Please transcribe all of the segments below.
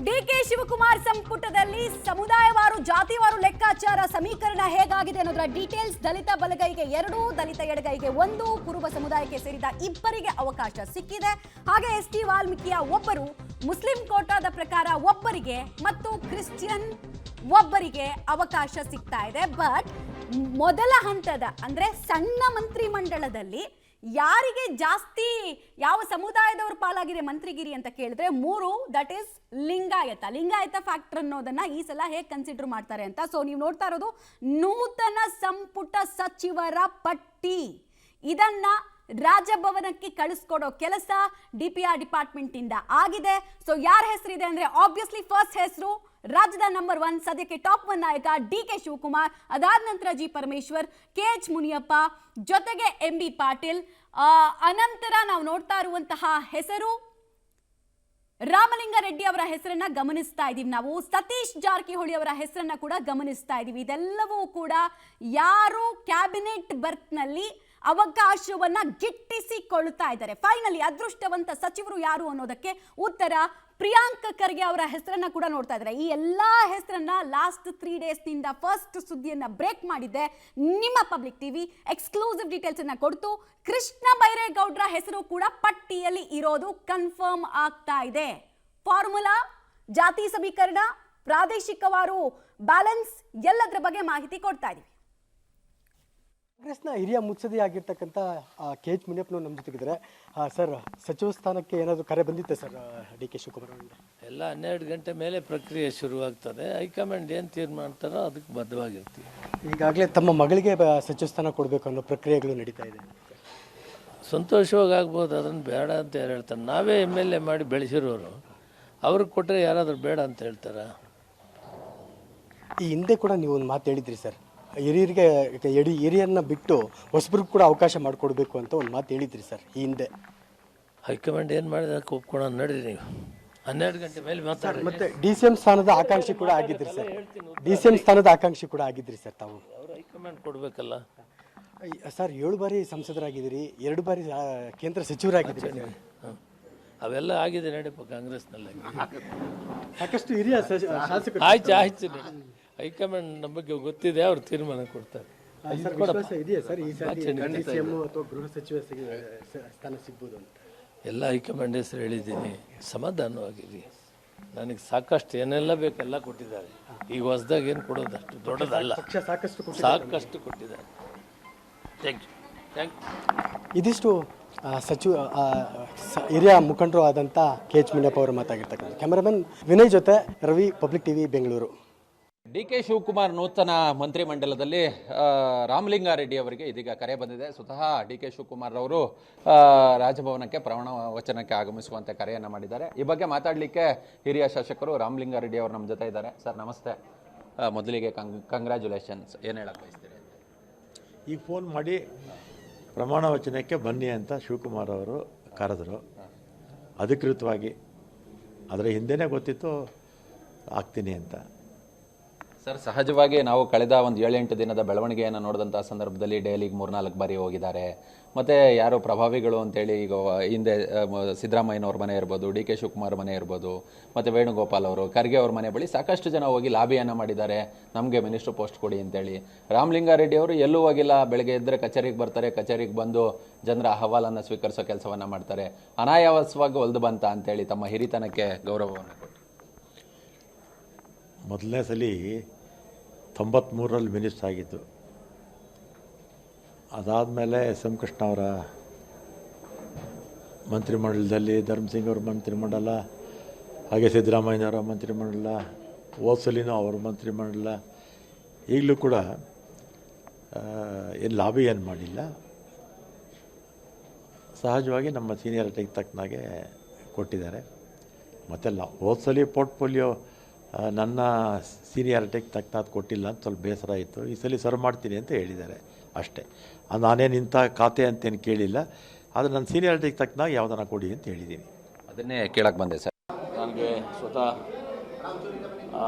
DK Shivakumar ಸಂಪುಟದಲ್ಲಿ ಸಮುದಾಯವಾರು ಜಾತಿವಾರು ಲೆಕ್ಕಾಚಾರ ಸಮೀಕರಣ ಹೇಗಾಗಿದೆ ಅನ್ನೋದರ ಡೀಟೇಲ್ಸ್. ದಲಿತ ಬಲಗೈಗೆ 2, ದಲಿತ ಎಡಗೈಗೆ 1, ಕುರುಬ ಸಮುದಾಯಕ್ಕೆ ಸೇರಿದ 2 ಅವಕಾಶ ಸಿಕ್ಕಿದೆ. ಹಾಗೆ ಎಸ್ಟಿ ವಾಲ್ಮೀಕಿಯ 1, ಮುಸ್ಲಿಂ ಕೋಟಾದ ಪ್ರಕಾರ 1 ಮತ್ತು ಕ್ರಿಶ್ಚಿಯನ್ 1 ಅವಕಾಶ ಸಿಗ್ತಾ ಇದೆ. ಬಟ್ ಮೊದಲ ಹಂತದ ಅಂದ್ರೆ ಸಣ್ಣ ಮಂತ್ರಿಮಂಡಲದಲ್ಲಿ ಯಾರಿಗೆ ಜಾಸ್ತಿ ಯಾವ ಸಮುದಾಯದವರು ಪಾಲಾಗಿದೆ ಮಂತ್ರಿಗಿರಿ ಅಂತ ಕೇಳಿದ್ರೆ 3, ದಟ್ ಈಸ್ ಲಿಂಗಾಯತ ಫ್ಯಾಕ್ಟರ್ ಅನ್ನೋದನ್ನ ಈ ಸಲ ಹೇಗೆ ಕನ್ಸಿಡರ್ ಮಾಡ್ತಾರೆ ಅಂತ. ಸೊ ನೀವು ನೋಡ್ತಾ ಇರೋದು ನೂತನ ಸಂಪುಟ ಸಚಿವರ ಪಟ್ಟಿ. ಇದನ್ನ ರಾಜಭವನಕ್ಕೆ ಕಳಿಸ್ಕೊಡೋ ಕೆಲಸ DPR ಡಿಪಾರ್ಟ್ಮೆಂಟ್ ಇಂದ ಆಗಿದೆ. ಸೊ ಯಾರ ಹೆಸರಿದೆ ಅಂದ್ರೆ ಆಬ್ವಿಯಸ್ಲಿ ಫಸ್ಟ್ ಹೆಸರು ರಾಜ್ಯದ ನಂಬರ್ 1 ಸದ್ಯಕ್ಕೆ ಟಾಪ್ 1 ನಾಯಕ DK ಶಿವಕುಮಾರ್, ಅದಾದ ನಂತರ G ಪರಮೇಶ್ವರ್, KH ಮುನಿಯಪ್ಪ, ಜೊತೆಗೆ MB ಪಾಟೀಲ್. ಅನಂತರ ನಾವು ನೋಡ್ತಾ ಇರುವಂತಹ ಹೆಸರು ರಾಮಲಿಂಗಾರೆಡ್ಡಿ ಅವರ ಹೆಸರನ್ನ ಗಮನಿಸ್ತಾ ಇದೀವಿ. ನಾವು ಸತೀಶ್ ಜಾರಕಿಹೊಳಿ ಅವರ ಹೆಸರನ್ನ ಕೂಡ ಗಮನಿಸ್ತಾ ಇದೀವಿ. ಇದೆಲ್ಲವೂ ಕೂಡ ಯಾರು ಕ್ಯಾಬಿನೆಟ್ ಬರ್ತ್ ನಲ್ಲಿ ಅವಕಾಶವನ್ನ ಗಿಟ್ಟಿಸಿಕೊಳ್ತಾ ಇದ್ದಾರೆ. ಫೈನಲಿ ಅದೃಷ್ಟವಂತ ಸಚಿವರು ಯಾರು ಅನ್ನೋದಕ್ಕೆ ಉತ್ತರ ಪ್ರಿಯಾಂಕ್ ಖರ್ಗೆ ಅವರ ಹೆಸರನ್ನ ಕೂಡ ನೋಡ್ತಾ ಇದ್ದಾರೆ. ಈ ಎಲ್ಲಾ ಹೆಸರನ್ನ ಲಾಸ್ಟ್ 3 ಡೇಸ್ ನಿಂದ ಫಸ್ಟ್ ಸುದ್ದಿಯನ್ನ ಬ್ರೇಕ್ ಮಾಡಿದೆ ನಿಮ್ಮ ಪಬ್ಲಿಕ್ ಟಿವಿ. ಎಕ್ಸ್ಕ್ಲೂಸಿವ್ ಡೀಟೇಲ್ಸ್ ಅನ್ನ ಕೊಡ್ತು. ಕೃಷ್ಣ ಬೈರೇಗೌಡರ ಹೆಸರು ಕೂಡ ಪಟ್ಟಿಯಲ್ಲಿ ಇರೋದು ಕನ್ಫರ್ಮ್ ಆಗ್ತಾ ಇದೆ. ಫಾರ್ಮುಲಾ, ಜಾತಿ ಸಮೀಕರಣ, ಪ್ರಾದೇಶಿಕವಾರು ಬ್ಯಾಲೆನ್ಸ್ ಎಲ್ಲದರ ಬಗ್ಗೆ ಮಾಹಿತಿ ಕೊಡ್ತಾ ಇದೀವಿ. ಕಾಂಗ್ರೆಸ್ನ ಹಿರಿಯ ಮುತ್ಸದಿ ಆಗಿರ್ತಕ್ಕಂಥ KH ಮುನಿಯಪ್ಪನವರು ನಮ್ಮ ಜೊತೆಗಿದ್ದಾರೆ. ಸರ್, ಸಚಿವ ಸ್ಥಾನಕ್ಕೆ ಏನಾದರೂ ಕರೆ ಬಂದಿತ್ತೆ ಸರ್ DK ಶಿವಕುಮಾರ್ ಅವರಿಂದ? ಎಲ್ಲ 12 ಗಂಟೆ ಮೇಲೆ ಪ್ರಕ್ರಿಯೆ ಶುರುವಾಗ್ತದೆ. ಹೈಕಮಾಂಡ್ ಏನು ತೀರ್ಮಾನ ಮಾಡ್ತಾರೋ ಅದಕ್ಕೆ ಬದ್ಧವಾಗಿರ್ತೀವಿ. ಈಗಾಗಲೇ ತಮ್ಮ ಮಗಳಿಗೆ ಸಚಿವ ಸ್ಥಾನ ಕೊಡಬೇಕು ಅನ್ನೋ ಪ್ರಕ್ರಿಯೆಗಳು ನಡೀತಾ ಇದೆ. ಸಂತೋಷವಾಗಿ ಆಗ್ಬೋದು, ಅದನ್ನು ಬೇಡ ಅಂತ ಯಾರು ಹೇಳ್ತಾರೆ? ನಾವೇ MLA ಮಾಡಿ ಬೆಳೆಸಿರೋರು, ಅವ್ರಿಗೆ ಕೊಟ್ಟರೆ ಯಾರಾದರೂ ಬೇಡ ಅಂತ ಹೇಳ್ತಾರ? ಈ ಹಿಂದೆ ಕೂಡ ನೀವು ಒಂದು ಮಾತು ಹೇಳಿದ್ರಿ ಸರ್, ಹಿರಿಯರಿಗೆ ಹಿರಿಯರನ್ನ ಬಿಟ್ಟು ಹೊಸಬ್ರಿಗೆ ಕೂಡ ಅವಕಾಶ ಮಾಡಿಕೊಡ್ಬೇಕು ಅಂತ ಒಂದು ಮಾತು ಹೇಳಿದ್ರಿ ಸರ್ ಈ ಹಿಂದೆ. ಹೈಕಮಾಂಡ್ ಏನು ಮಾಡಿದ್ರೆ ಅದಕ್ಕೆ ಒಪ್ಕೊಳ್ಳೋ ನಡ್ರಿ. ನೀವು 12 ಗಂಟೆ ಮೇಲೆ ಮಾತಾಡಿ. ಮತ್ತೆ DCM ಸ್ಥಾನದ ಆಕಾಂಕ್ಷಿ ಕೂಡ ಆಗಿದ್ರಿ ಸರ್. DCM ಸ್ಥಾನದ ಆಕಾಂಕ್ಷಿ ಕೂಡ ಆಗಿದ್ರಿ ಸರ್ ತಾವು. ಅವರು ಹೈಕಮಾಂಡ್ ಕೊಡಬೇಕಲ್ಲ ಸರ್. 7 ಬಾರಿ ಸಂಸದರಾಗಿದ್ದೀರಿ, 2 ಬಾರಿ ಕೇಂದ್ರ ಸಚಿವರಾಗಿದ್ದೀರಿ. ಅವೆಲ್ಲ ಆಗಿದೆ ನಡೀಪ ಕಾಂಗ್ರೆಸ್ನಲ್ಲಿ. ಸಾಕಷ್ಟು ಹಿರಿಯ ಶಾಸಕರು. ಆಯ್ತು ಹೈಕಮಾಂಡ್ ನಮ್ಮ ಬಗ್ಗೆ ಗೊತ್ತಿದೆ, ಅವ್ರು ತೀರ್ಮಾನ ಕೊಡ್ತಾರೆ. ಇದೆಯಾ ಸರ್ ಈ ಸಾರಿ DCM ಅಥವಾ ಗೃಹ ಸಚಿವ ಸ್ಥಾನ ಸಿಗ್ಬೋದು ಅಂತ? ಎಲ್ಲ ಹೈಕಮಾಂಡ್ ಹೆಸರು ಹೇಳಿದ್ದೀನಿ, ಸಮಾಧಾನವಾಗಿರಿ. ನನಗೆ ಸಾಕಷ್ಟು ಏನೆಲ್ಲ ಬೇಕೆಲ್ಲ ಕೊಟ್ಟಿದ್ದಾರೆ. ಈಗ ಹೊಸದಾಗಿ ಏನು ಕೊಡೋದು ಅಷ್ಟು ದೊಡ್ಡದಲ್ಲ, ಸಾಕಷ್ಟು ಕೊಟ್ಟಿದ್ದಾರೆ. Thank you. ಇದಿಷ್ಟು ಸಚಿವ ಹಿರಿಯ ಮುಖಂಡರು ಆದಂಥ KH ಮುನಿಯಪ್ಪ ಅವರು ಮಾತಾಗಿರ್ತಕ್ಕಂಥ. ಕ್ಯಾಮರಾಮನ್ ವಿನಯ್ ಜೊತೆ Ravi, public TV, Bengaluru. DK Shivakumar ನೂತನ ಮಂತ್ರಿಮಂಡಲದಲ್ಲಿ ರಾಮಲಿಂಗಾರೆಡ್ಡಿ ಅವರಿಗೆ ಇದೀಗ ಕರೆ ಬಂದಿದೆ. ಸ್ವತಃ DK ಶಿವಕುಮಾರ್ ಅವರು ರಾಜಭವನಕ್ಕೆ ಪ್ರಮಾಣ ವಚನಕ್ಕೆ ಆಗಮಿಸುವಂತೆ ಕರೆಯನ್ನು ಮಾಡಿದ್ದಾರೆ. ಈ ಬಗ್ಗೆ ಮಾತಾಡಲಿಕ್ಕೆ ಹಿರಿಯ ಶಾಸಕರು ರಾಮಲಿಂಗಾರೆಡ್ಡಿ ಅವರು ನಮ್ಮ ಜೊತೆ ಇದ್ದಾರೆ. ಸರ್ ನಮಸ್ತೆ. ಮೊದಲಿಗೆ ಕಂಗ್ರ್ಯಾಚುಲೇಷನ್ಸ್. ಏನು ಹೇಳಕ್ಕೆ ಬಯಸ್ತೀರಿ? ಈಗ ಫೋನ್ ಮಾಡಿ ಪ್ರಮಾಣ ವಚನಕ್ಕೆ ಬನ್ನಿ ಅಂತ ಶಿವಕುಮಾರ್ ಅವರು ಕರೆದರು ಅಧಿಕೃತವಾಗಿ. ಅದರ ಹಿಂದೆನೇ ಗೊತ್ತಿತ್ತು ಆಗ್ತೀನಿ ಅಂತ. ಸರ್, ಸಹಜವಾಗಿ ನಾವು ಕಳೆದ ಒಂದು 7-8 ದಿನದ ಬೆಳವಣಿಗೆಯನ್ನು ನೋಡಿದಂಥ ಸಂದರ್ಭದಲ್ಲಿ ಡೈಲಿಗೆ 3-4 ಬಾರಿ ಹೋಗಿದ್ದಾರೆ. ಮತ್ತು ಯಾರು ಪ್ರಭಾವಿಗಳು ಅಂತೇಳಿ ಈಗ ಹಿಂದೆ ಸಿದ್ದರಾಮಯ್ಯನವ್ರ ಮನೆ ಇರ್ಬೋದು, DK ಶಿವಕುಮಾರ್ ಮನೆ ಇರ್ಬೋದು, ಮತ್ತು ವೇಣುಗೋಪಾಲ್ ಅವರು, ಖರ್ಗೆ ಅವ್ರ ಮನೆ ಬಳಿ ಸಾಕಷ್ಟು ಜನ ಹೋಗಿ ಲಾಬಿಯನ್ನು ಮಾಡಿದ್ದಾರೆ, ನಮಗೆ ಮಿನಿಸ್ಟ್ರ್ ಪೋಸ್ಟ್ ಕೊಡಿ ಅಂತೇಳಿ. ರಾಮಲಿಂಗಾರೆಡ್ಡಿ ಅವರು ಎಲ್ಲೂ ಹೋಗಿಲ್ಲ. ಬೆಳಗ್ಗೆ ಎದ್ದರೆ ಕಚೇರಿಗೆ ಬರ್ತಾರೆ, ಕಚೇರಿಗೆ ಬಂದು ಜನರ ಅಹವಾಲನ್ನು ಸ್ವೀಕರಿಸೋ ಕೆಲಸವನ್ನು ಮಾಡ್ತಾರೆ. ಅನಾಯಾಸವಾಗಿ ಒಲ್ದು ಬಂತ ಅಂತೇಳಿ ತಮ್ಮ ಹಿರಿತನಕ್ಕೆ ಗೌರವವನ್ನು ಕೊಟ್ಟು. ಮೊದಲನೇ ಸಲ 93ರಲ್ಲಿ ಮಿನಿಸ್ಟರ್ ಆಗಿದ್ದು. ಅದಾದಮೇಲೆ SM ಕೃಷ್ಣ ಅವರ ಮಂತ್ರಿಮಂಡಲದಲ್ಲಿ, ಧರ್ಮಸಿಂಗ್ ಅವ್ರ ಮಂತ್ರಿಮಂಡಲ, ಹಾಗೆ ಸಿದ್ದರಾಮಯ್ಯನವರ ಮಂತ್ರಿಮಂಡಲ, ಹೋದ್ಸಲಿನೂ ಅವ್ರ ಮಂತ್ರಿಮಂಡಲ. ಈಗಲೂ ಕೂಡ ಏನು ಲಾಬಿ ಏನು ಮಾಡಿಲ್ಲ. ಸಹಜವಾಗಿ ನಮ್ಮ ಸೀನಿಯಾರಿಟಿಗೆ ತಕ್ಕನಾಗೆ ಕೊಟ್ಟಿದ್ದಾರೆ. ಮತ್ತೆಲ್ಲ ಹೋದ್ಸಲಿ ಪೋರ್ಟ್ಫೋಲಿಯೋ ನನ್ನ ಸೀನಿಯಾರಿಟಿಗೆ ತಕ್ಕನಾದ ಕೊಟ್ಟಿಲ್ಲ ಅಂತ ಸ್ವಲ್ಪ ಬೇಸರ ಇತ್ತು. ಈ ಸಲ ಸರ್ವ್ ಮಾಡ್ತೀನಿ ಅಂತ ಹೇಳಿದ್ದಾರೆ ಅಷ್ಟೇ. ನಾನೇನು ಇಂಥ ಖಾತೆ ಅಂತೇನು ಕೇಳಿಲ್ಲ. ಆದರೆ ನನ್ನ ಸೀನಿಯಾರಿಟಿಗೆ ತಕ್ಕನಾಗ ಯಾವುದನ್ನ ಕೊಡಿ ಅಂತ ಹೇಳಿದ್ದೀನಿ. ಅದನ್ನೇ ಕೇಳಕ್ಕೆ ಬಂದೆ ಸರ್. ನನಗೆ ಸ್ವತಃ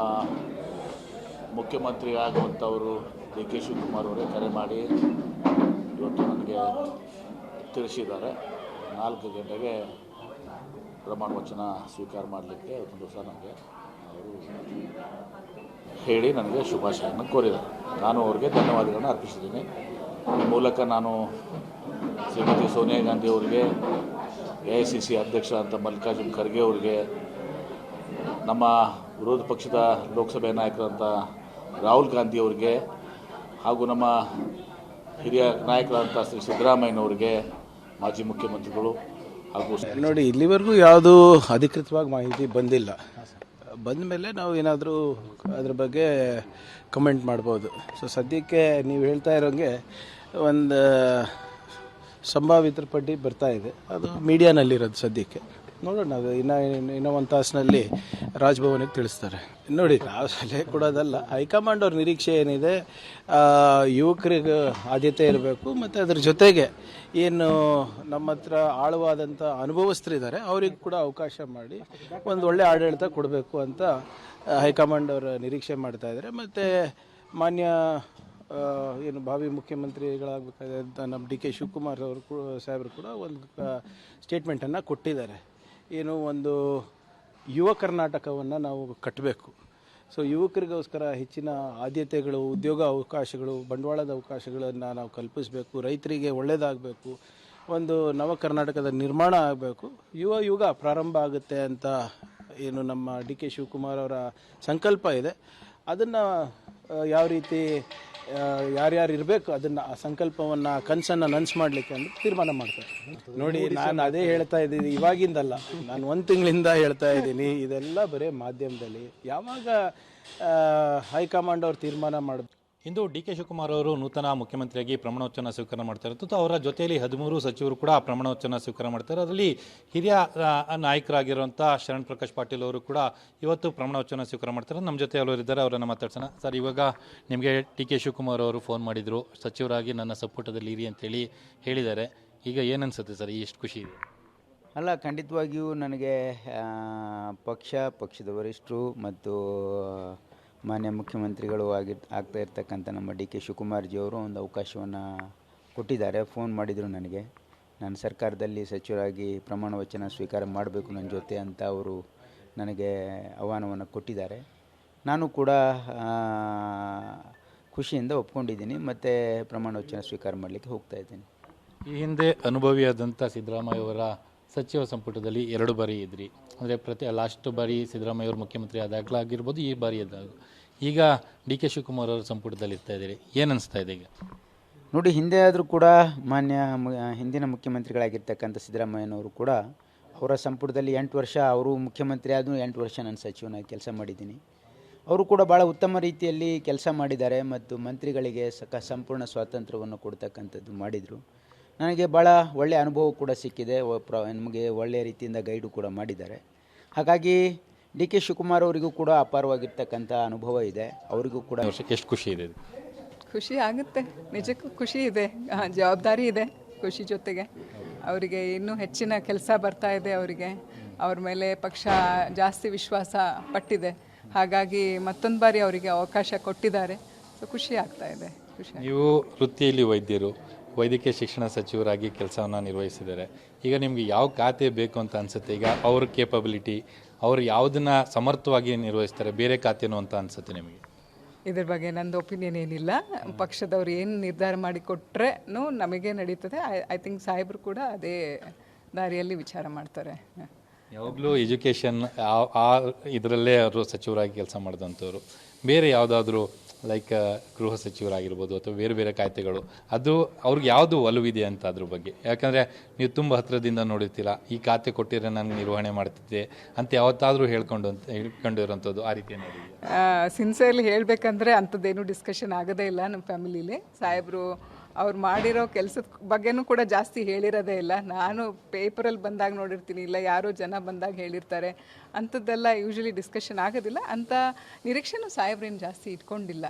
ಮುಖ್ಯಮಂತ್ರಿ ಆಗುವಂಥವರು DK ಶಿವಕುಮಾರ್ ಅವರೇ ಕರೆ ಮಾಡಿ ಇವತ್ತು ನನಗೆ ತಿಳಿಸಿದ್ದಾರೆ. 4 ಗಂಟೆಗೆ ಪ್ರಮಾಣ ವಚನ ಸ್ವೀಕಾರ ಮಾಡಲಿಕ್ಕೆ ಒಂದು ದಿವಸ ನನಗೆ ಹೇಳಿ ನನಗೆ ಶುಭಾಶಯವನ್ನು ಕೋರಿದ್ದಾರೆ. ನಾನು ಅವರಿಗೆ ಧನ್ಯವಾದಗಳನ್ನು ಅರ್ಪಿಸಿದ್ದೀನಿ. ಈ ಮೂಲಕ ನಾನು ಶ್ರೀಮತಿ ಸೋನಿಯಾ ಗಾಂಧಿ ಅವರಿಗೆ, AICC ಅಧ್ಯಕ್ಷ ಅಂತ ಮಲ್ಲಿಕಾರ್ಜುನ್ ಖರ್ಗೆ ಅವರಿಗೆ, ನಮ್ಮ ವಿರೋಧ ಪಕ್ಷದ ಲೋಕಸಭೆ ನಾಯಕರಂತ ರಾಹುಲ್ ಗಾಂಧಿ ಅವರಿಗೆ, ಹಾಗೂ ನಮ್ಮ ಹಿರಿಯ ನಾಯಕರಂತ ಶ್ರೀ ಸಿದ್ದರಾಮಯ್ಯನವರಿಗೆ, ಮಾಜಿ ಮುಖ್ಯಮಂತ್ರಿಗಳು ಹಾಗೂ ನೋಡಿ, ಇಲ್ಲಿವರೆಗೂ ಯಾವುದೂ ಅಧಿಕೃತವಾಗಿ ಮಾಹಿತಿ ಬಂದಿಲ್ಲ. ಬಂದ ಮೇಲೆ ನಾವು ಏನಾದರೂ ಅದ್ರ ಬಗ್ಗೆ ಕಮೆಂಟ್ ಮಾಡ್ಬೋದು. ಸೊ ಸದ್ಯಕ್ಕೆ ನೀವು ಹೇಳ್ತಾ ಇರೋಂಗೆ ಒಂದು ಸಂಭಾವಿತರ ಪಟ್ಟಿ ಬರ್ತಾ ಇದೆ, ಅದು ಮೀಡಿಯಾನಲ್ಲಿರೋದು ಸದ್ಯಕ್ಕೆ. ನೋಡೋಣ, ಅದು ಇನ್ನೂ ಒಂದು ತಾಸಿನಲ್ಲಿ ರಾಜಭವನಿಗೆ ತಿಳಿಸ್ತಾರೆ. ನೋಡಿ, ನಾವು ಸಲಹೆ ಕೊಡೋದಲ್ಲ, ಹೈಕಮಾಂಡ್ ಅವ್ರ ನಿರೀಕ್ಷೆ ಏನಿದೆ, ಯುವಕರಿಗೆ ಆದ್ಯತೆ ಇರಬೇಕು, ಮತ್ತು ಅದ್ರ ಜೊತೆಗೆ ಏನು ನಮ್ಮ ಹತ್ರ ಆಳವಾದಂಥ ಅನುಭವಸ್ಥರಿದ್ದಾರೆ ಅವ್ರಿಗೆ ಕೂಡ ಅವಕಾಶ ಮಾಡಿ ಒಂದು ಒಳ್ಳೆ ಆಡಳಿತ ಕೊಡಬೇಕು ಅಂತ ಹೈಕಮಾಂಡ್ ಅವರ ನಿರೀಕ್ಷೆ ಮಾಡ್ತಾ ಇದ್ದಾರೆ. ಮತ್ತು ಮಾನ್ಯ ಏನು ಭಾವಿ ಮುಖ್ಯಮಂತ್ರಿಗಳಾಗಬೇಕಾದಂಥ ನಮ್ಮ DK ಶಿವಕುಮಾರ್ ಅವರು ಸಾಹೇಬರು ಕೂಡ ಒಂದು ಸ್ಟೇಟ್ಮೆಂಟನ್ನು ಕೊಟ್ಟಿದ್ದಾರೆ. ಏನು ಒಂದು ಯುವ ಕರ್ನಾಟಕವನ್ನು ನಾವು ಕಟ್ಟಬೇಕು. ಸೊ ಯುವಕರಿಗೋಸ್ಕರ ಹೆಚ್ಚಿನ ಆದ್ಯತೆಗಳು, ಉದ್ಯೋಗ ಅವಕಾಶಗಳು, ಬಂಡವಾಳದ ಅವಕಾಶಗಳನ್ನು ನಾವು ಕಲ್ಪಿಸಬೇಕು. ರೈತರಿಗೆ ಒಳ್ಳೆಯದಾಗಬೇಕು, ಒಂದು ನವ ಕರ್ನಾಟಕದ ನಿರ್ಮಾಣ ಆಗಬೇಕು, ಯುಗ ಪ್ರಾರಂಭ ಆಗುತ್ತೆ ಅಂತ ಏನು ನಮ್ಮ DK ಶಿವಕುಮಾರ್ ಅವರ ಸಂಕಲ್ಪ ಇದೆ. ಅದನ್ನು ಯಾವ ರೀತಿ ಯಾರ್ಯಾರು ಇರಬೇಕು, ಅದನ್ನು ಆ ಸಂಕಲ್ಪವನ್ನು, ಕನಸನ್ನು ನನಸು ಮಾಡಲಿಕ್ಕೆ ಅಂತ ತೀರ್ಮಾನ ಮಾಡ್ತಾರೆ. ನೋಡಿ, ನಾನು ಅದೇ ಹೇಳ್ತಾ ಇದ್ದೀನಿ, ಇವಾಗಿಂದಲ್ಲ, ನಾನು 1 ತಿಂಗಳಿಂದ ಹೇಳ್ತಾ ಇದ್ದೀನಿ. ಇದೆಲ್ಲ ಬರೀ ಮಾಧ್ಯಮದಲ್ಲಿ. ಯಾವಾಗ ಹೈಕಮಾಂಡ್ ಅವ್ರು ತೀರ್ಮಾನ ಮಾಡಬೇಕು. ಇಂದು DK ಶಿವಕುಮಾರ್ ಅವರು ನೂತನ ಮುಖ್ಯಮಂತ್ರಿಯಾಗಿ ಪ್ರಮಾಣವಚನ ಸ್ವೀಕಾರ ಮಾಡ್ತಾ ಇರೋದು. ಅವರ ಜೊತೆಯಲ್ಲಿ 13 ಸಚಿವರು ಕೂಡ ಪ್ರಮಾಣವಚನ ಸ್ವೀಕಾರ ಮಾಡ್ತಾರೆ. ಅದರಲ್ಲಿ ಹಿರಿಯ ನಾಯಕರಾಗಿರುವಂಥ ಶರಣ್ ಪ್ರಕಾಶ್ ಪಾಟೀಲ್ ಅವರು ಕೂಡ ಇವತ್ತು ಪ್ರಮಾಣವಚನ ಸ್ವೀಕಾರ ಮಾಡ್ತಾರೆ. ನಮ್ಮ ಜೊತೆ ಅವರು ಇದ್ದಾರೆ, ಅವರನ್ನು ಮಾತಾಡ್ಸೋಣ. ಸರ್, ಇವಾಗ ನಿಮಗೆ DK ಶಿವಕುಮಾರ್ ಅವರು ಫೋನ್ ಮಾಡಿದರು, ಸಚಿವರಾಗಿ ನನ್ನ ಸಂಪುಟದಲ್ಲಿ ಇರಿ ಅಂತೇಳಿ ಹೇಳಿದ್ದಾರೆ. ಈಗ ಏನನ್ಸುತ್ತೆ ಸರ್, ಎಷ್ಟು ಖುಷಿ ಇದೆ? ಅಲ್ಲ, ಖಂಡಿತವಾಗಿಯೂ ನನಗೆ ಪಕ್ಷದ ವರಿಷ್ಠರು ಮತ್ತು ಮಾನ್ಯ ಮುಖ್ಯಮಂತ್ರಿಗಳು ಆಗ್ತಾ ಇರ್ತಕ್ಕಂಥ ನಮ್ಮ DK ಶಿವಕುಮಾರ್ಜಿಯವರು ಒಂದು ಅವಕಾಶವನ್ನು ಕೊಟ್ಟಿದ್ದಾರೆ. ಫೋನ್ ಮಾಡಿದರು ನನಗೆ, ನಾನು ಸರ್ಕಾರದಲ್ಲಿ ಸಚಿವರಾಗಿ ಪ್ರಮಾಣ ವಚನ ಸ್ವೀಕಾರ ಮಾಡಬೇಕು ನನ್ನ ಜೊತೆ ಅಂತ ಅವರು ನನಗೆ ಆಹ್ವಾನವನ್ನು ಕೊಟ್ಟಿದ್ದಾರೆ. ನಾನು ಕೂಡ ಖುಷಿಯಿಂದ ಒಪ್ಕೊಂಡಿದ್ದೀನಿ ಮತ್ತು ಪ್ರಮಾಣ ವಚನ ಸ್ವೀಕಾರ ಮಾಡಲಿಕ್ಕೆ ಹೋಗ್ತಾ ಇದ್ದೀನಿ. ಈ ಹಿಂದೆ ಅನುಭವಿಯಾದಂಥ ಸಿದ್ದರಾಮಯ್ಯ ಅವರ ಸಚಿವ ಸಂಪುಟದಲ್ಲಿ 2 ಬಾರಿ ಇದ್ರಿ. ಅಂದರೆ ಲಾಸ್ಟ್ ಬಾರಿ ಸಿದ್ದರಾಮಯ್ಯ ಅವರು ಮುಖ್ಯಮಂತ್ರಿ ಆದಾಗಲಾಗಿರ್ಬೋದು, ಈ ಬಾರಿ ಆದಾಗ. ಈಗ DK ಶಿವಕುಮಾರ್ ಅವರ ಸಂಪುಟದಲ್ಲಿ ಇರ್ತಾ ಇದ್ದೀರಿ, ಏನು ಅನಿಸ್ತಾ ಇದೆ ಈಗ? ನೋಡಿ, ಹಿಂದೆ ಆದರೂ ಕೂಡ ಹಿಂದಿನ ಮುಖ್ಯಮಂತ್ರಿಗಳಾಗಿರ್ತಕ್ಕಂಥ ಸಿದ್ದರಾಮಯ್ಯನವರು ಕೂಡ ಅವರ ಸಂಪುಟದಲ್ಲಿ 8 ವರ್ಷ ಅವರು ಮುಖ್ಯಮಂತ್ರಿ ಆದರೂ 8 ವರ್ಷ ನಾನು ಸಚಿವನಾಗಿ ಕೆಲಸ ಮಾಡಿದ್ದೀನಿ. ಅವರು ಕೂಡ ಭಾಳ ಉತ್ತಮ ರೀತಿಯಲ್ಲಿ ಕೆಲಸ ಮಾಡಿದ್ದಾರೆ ಮತ್ತು ಮಂತ್ರಿಗಳಿಗೆ ಸಂಪೂರ್ಣ ಸ್ವಾತಂತ್ರ್ಯವನ್ನು ಕೊಡ್ತಕ್ಕಂಥದ್ದು ಮಾಡಿದರು. ನನಗೆ ಭಾಳ ಒಳ್ಳೆಯ ಅನುಭವ ಕೂಡ ಸಿಕ್ಕಿದೆ. ನಮಗೆ ಒಳ್ಳೆಯ ರೀತಿಯಿಂದ ಗೈಡು ಕೂಡ ಮಾಡಿದ್ದಾರೆ. ಹಾಗಾಗಿ DK ಶಿವಕುಮಾರ್ ಅವರಿಗೂ ಕೂಡ ಅಪಾರವಾಗಿರ್ತಕ್ಕಂಥ ಅನುಭವ ಇದೆ. ಅವರಿಗೂ ಕೂಡ ಎಷ್ಟು ಖುಷಿ ಇದೆ? ಖುಷಿ ಆಗುತ್ತೆ, ನಿಜಕ್ಕೂ ಖುಷಿ ಇದೆ. ಜವಾಬ್ದಾರಿ ಇದೆ ಖುಷಿ ಜೊತೆಗೆ. ಅವರಿಗೆ ಇನ್ನೂ ಹೆಚ್ಚಿನ ಕೆಲಸ ಬರ್ತಾ ಇದೆ. ಅವರಿಗೆ ಅವ್ರ ಮೇಲೆ ಪಕ್ಷ ಜಾಸ್ತಿ ವಿಶ್ವಾಸ ಪಟ್ಟಿದೆ. ಹಾಗಾಗಿ ಮತ್ತೊಂದು ಬಾರಿ ಅವರಿಗೆ ಅವಕಾಶ ಕೊಟ್ಟಿದ್ದಾರೆ. ಸೊ ಖುಷಿ ಆಗ್ತಾ ಇದೆ. ನೀವು ವೃತ್ತಿಯಲ್ಲಿ ವೈದ್ಯಕೀಯ ಶಿಕ್ಷಣ ಸಚಿವರಾಗಿ ಕೆಲಸವನ್ನು ನಿರ್ವಹಿಸಿದ್ದಾರೆ. ಈಗ ನಿಮಗೆ ಯಾವ ಖಾತೆ ಬೇಕು ಅಂತ ಅನಿಸುತ್ತೆ? ಈಗ ಅವ್ರ ಕೇಪಬಿಲಿಟಿ, ಅವರು ಯಾವುದನ್ನು ಸಮರ್ಥವಾಗಿ ನಿರ್ವಹಿಸ್ತಾರೆ, ಬೇರೆ ಖಾತೆನೋ ಅಂತ ಅನಿಸುತ್ತೆ ನಿಮಗೆ? ಇದ್ರ ಬಗ್ಗೆ ನಂದು ಒಪಿನಿಯನ್ ಏನಿಲ್ಲ. ಪಕ್ಷದವ್ರು ಏನು ನಿರ್ಧಾರ ಮಾಡಿ ಕೊಟ್ಟರೆನೂ ನಮಗೆ ನಡೀತದೆ. ಐ ಥಿಂಕ್ ಸಾಹೇಬರು ಕೂಡ ಅದೇ ದಾರಿಯಲ್ಲಿ ವಿಚಾರ ಮಾಡ್ತಾರೆ. ಯಾವಾಗಲೂ ಎಜುಕೇಷನ್ ಇದರಲ್ಲೇ ಅವರು ಸಚಿವರಾಗಿ ಕೆಲಸ ಮಾಡಿದಂಥವ್ರು. ಬೇರೆ ಯಾವುದಾದ್ರೂ ಲೈಕ್ ಗೃಹ ಸಚಿವರಾಗಿರ್ಬೋದು ಅಥವಾ ಬೇರೆ ಖಾತೆಗಳು, ಅದು ಅವ್ರಿಗೆ ಯಾವುದು ಒಲವಿದೆ ಅಂತ ಅದ್ರ ಬಗ್ಗೆ? ಯಾಕಂದರೆ ನೀವು ತುಂಬ ಹತ್ತಿರದಿಂದ ನೋಡಿರ್ತೀರ, ಈ ಖಾತೆ ಕೊಟ್ಟಿದ್ರೆ ನಾನು ನಿರ್ವಹಣೆ ಮಾಡ್ತಿದ್ದೆ ಅಂತ ಯಾವತ್ತಾದರೂ ಹೇಳ್ಕೊಂಡಿರೋಂಥದ್ದು ಆ ರೀತಿ ಏನಾಗಿದೆ? ಸಿನ್ಸಿಯರ್ಲಿ ಹೇಳಬೇಕಂದ್ರೆ ಅಂಥದ್ದೇನು ಡಿಸ್ಕಷನ್ ಆಗೋದೇ ಇಲ್ಲ ನಮ್ಮ ಫ್ಯಾಮಿಲಿಲಿ. ಸಾಹೇಬರು ಅವ್ರು ಮಾಡಿರೋ ಕೆಲಸದ ಬಗ್ಗೆನೂ ಕೂಡ ಜಾಸ್ತಿ ಹೇಳಿರೋದೇ ಇಲ್ಲ. ನಾನು ಪೇಪರಲ್ಲಿ ಬಂದಾಗ ನೋಡಿರ್ತೀನಿ, ಇಲ್ಲ ಯಾರೋ ಜನ ಬಂದಾಗ ಹೇಳಿರ್ತಾರೆ. ಅಂಥದ್ದೆಲ್ಲ ಯೂಶ್ವಲಿ ಡಿಸ್ಕಷನ್ ಆಗೋದಿಲ್ಲ. ಅಂಥ ನಿರೀಕ್ಷೆನೂ ಸಾಹೇಬ್ರೇನು ಜಾಸ್ತಿ ಇಟ್ಕೊಂಡಿಲ್ಲ.